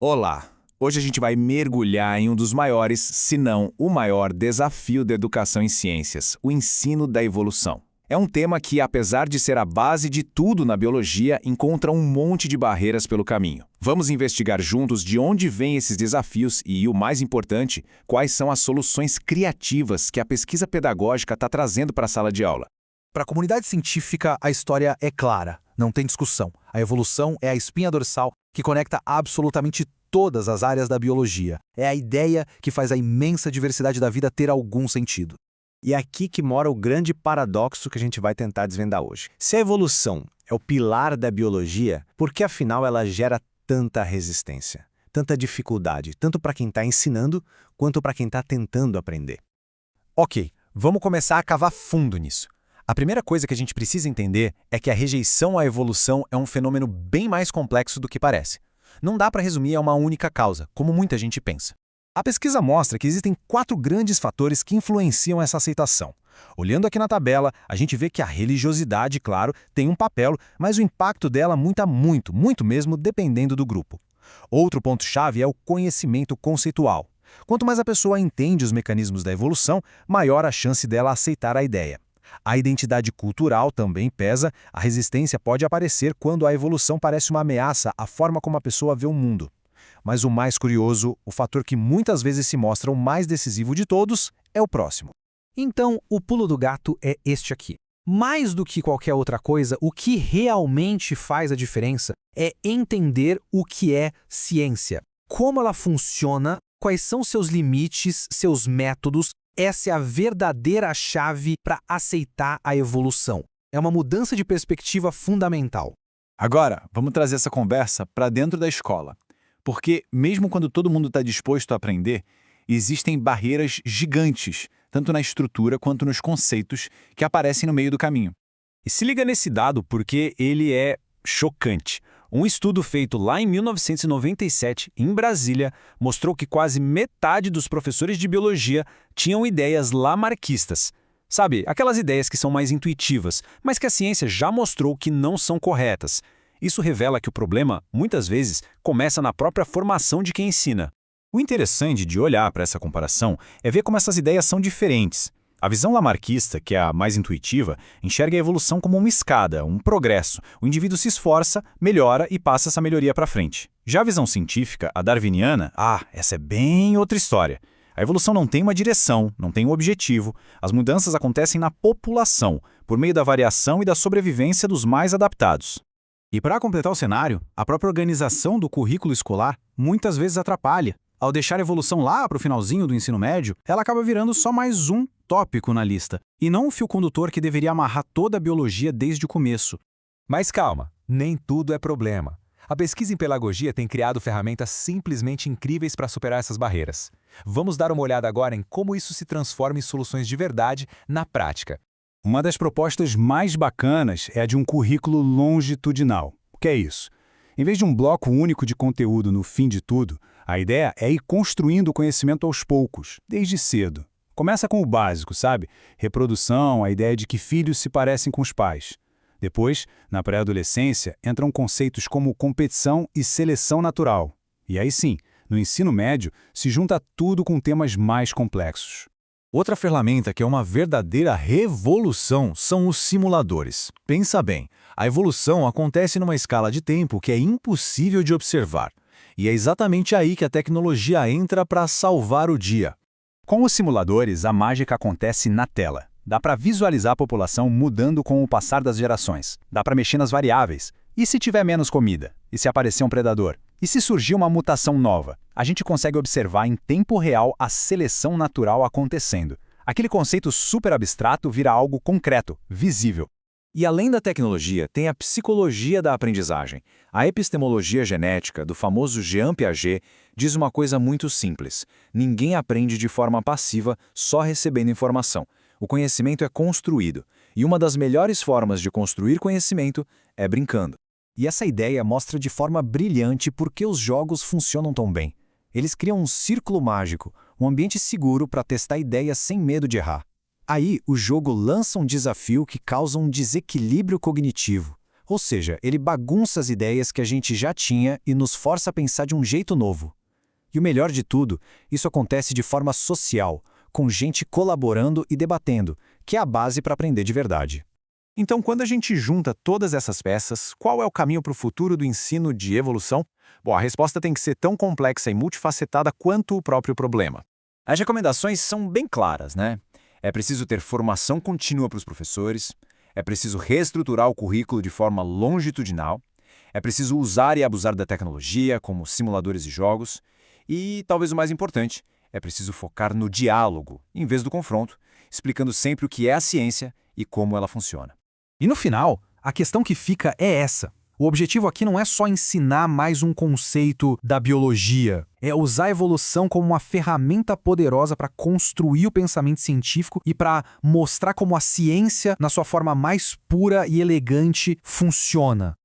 Olá! Hoje a gente vai mergulhar em um dos maiores, se não o maior desafio da educação em ciências, o ensino da evolução. É um tema que, apesar de ser a base de tudo na biologia, encontra um monte de barreiras pelo caminho. Vamos investigar juntos de onde vêm esses desafios e, o mais importante, quais são as soluções criativas que a pesquisa pedagógica está trazendo para a sala de aula. Para a comunidade científica, a história é clara, não tem discussão. A evolução é a espinha dorsal que conecta absolutamente todas as áreas da biologia. É a ideia que faz a imensa diversidade da vida ter algum sentido. E é aqui que mora o grande paradoxo que a gente vai tentar desvendar hoje. Se a evolução é o pilar da biologia, por que afinal ela gera tanta resistência, tanta dificuldade, tanto para quem está ensinando, quanto para quem está tentando aprender? Ok, vamos começar a cavar fundo nisso. A primeira coisa que a gente precisa entender é que a rejeição à evolução é um fenômeno bem mais complexo do que parece. Não dá para resumir a uma única causa, como muita gente pensa. A pesquisa mostra que existem 4 grandes fatores que influenciam essa aceitação. Olhando aqui na tabela, a gente vê que a religiosidade, claro, tem um papel, mas o impacto dela muda muito mesmo, dependendo do grupo. Outro ponto-chave é o conhecimento conceitual. Quanto mais a pessoa entende os mecanismos da evolução, maior a chance dela aceitar a ideia. A identidade cultural também pesa, a resistência pode aparecer quando a evolução parece uma ameaça à forma como a pessoa vê o mundo. Mas o mais curioso, o fator que muitas vezes se mostra o mais decisivo de todos, é o próximo. Então, o pulo do gato é este aqui. Mais do que qualquer outra coisa, o que realmente faz a diferença é entender o que é ciência. Como ela funciona, quais são seus limites, seus métodos. Essa é a verdadeira chave para aceitar a evolução. É uma mudança de perspectiva fundamental. Agora, vamos trazer essa conversa para dentro da escola. Porque, mesmo quando todo mundo está disposto a aprender, existem barreiras gigantes, tanto na estrutura quanto nos conceitos, que aparecem no meio do caminho. E se liga nesse dado porque ele é chocante. Um estudo feito lá em 1997, em Brasília, mostrou que quase metade dos professores de biologia tinham ideias lamarquistas. Sabe, aquelas ideias que são mais intuitivas, mas que a ciência já mostrou que não são corretas. Isso revela que o problema, muitas vezes, começa na própria formação de quem ensina. O interessante de olhar para essa comparação é ver como essas ideias são diferentes. A visão lamarquista, que é a mais intuitiva, enxerga a evolução como uma escada, um progresso. O indivíduo se esforça, melhora e passa essa melhoria para frente. Já a visão científica, a darwiniana, essa é bem outra história. A evolução não tem uma direção, não tem um objetivo. As mudanças acontecem na população, por meio da variação e da sobrevivência dos mais adaptados. E para completar o cenário, a própria organização do currículo escolar muitas vezes atrapalha. Ao deixar a evolução lá para o finalzinho do ensino médio, ela acaba virando só mais um tópico na lista, e não o fio condutor que deveria amarrar toda a biologia desde o começo. Mas calma, nem tudo é problema. A pesquisa em pedagogia tem criado ferramentas simplesmente incríveis para superar essas barreiras. Vamos dar uma olhada agora em como isso se transforma em soluções de verdade na prática. Uma das propostas mais bacanas é a de um currículo longitudinal. O que é isso? Em vez de um bloco único de conteúdo no fim de tudo, a ideia é ir construindo o conhecimento aos poucos, desde cedo. Começa com o básico, sabe? Reprodução, a ideia de que filhos se parecem com os pais. Depois, na pré-adolescência, entram conceitos como competição e seleção natural. E aí sim, no ensino médio, se junta tudo com temas mais complexos. Outra ferramenta que é uma verdadeira revolução são os simuladores. Pensa bem, a evolução acontece numa escala de tempo que é impossível de observar. E é exatamente aí que a tecnologia entra para salvar o dia. Com os simuladores, a mágica acontece na tela. Dá para visualizar a população mudando com o passar das gerações. Dá para mexer nas variáveis. E se tiver menos comida? E se aparecer um predador? E se surgir uma mutação nova? A gente consegue observar em tempo real a seleção natural acontecendo. Aquele conceito super abstrato vira algo concreto, visível. E além da tecnologia, tem a psicologia da aprendizagem. A epistemologia genética, do famoso Jean Piaget, diz uma coisa muito simples. Ninguém aprende de forma passiva, só recebendo informação. O conhecimento é construído. E uma das melhores formas de construir conhecimento é brincando. E essa ideia mostra de forma brilhante por que os jogos funcionam tão bem. Eles criam um círculo mágico, um ambiente seguro para testar ideias sem medo de errar. Aí, o jogo lança um desafio que causa um desequilíbrio cognitivo. Ou seja, ele bagunça as ideias que a gente já tinha e nos força a pensar de um jeito novo. E o melhor de tudo, isso acontece de forma social, com gente colaborando e debatendo, que é a base para aprender de verdade. Então, quando a gente junta todas essas peças, qual é o caminho para o futuro do ensino de evolução? Bom, a resposta tem que ser tão complexa e multifacetada quanto o próprio problema. As recomendações são bem claras, né? É preciso ter formação contínua para os professores, é preciso reestruturar o currículo de forma longitudinal, é preciso usar e abusar da tecnologia, como simuladores e jogos, e, talvez o mais importante, é preciso focar no diálogo, em vez do confronto, explicando sempre o que é a ciência e como ela funciona. E no final, a questão que fica é essa. O objetivo aqui não é só ensinar mais um conceito da biologia, é usar a evolução como uma ferramenta poderosa para construir o pensamento científico e para mostrar como a ciência, na sua forma mais pura e elegante, funciona.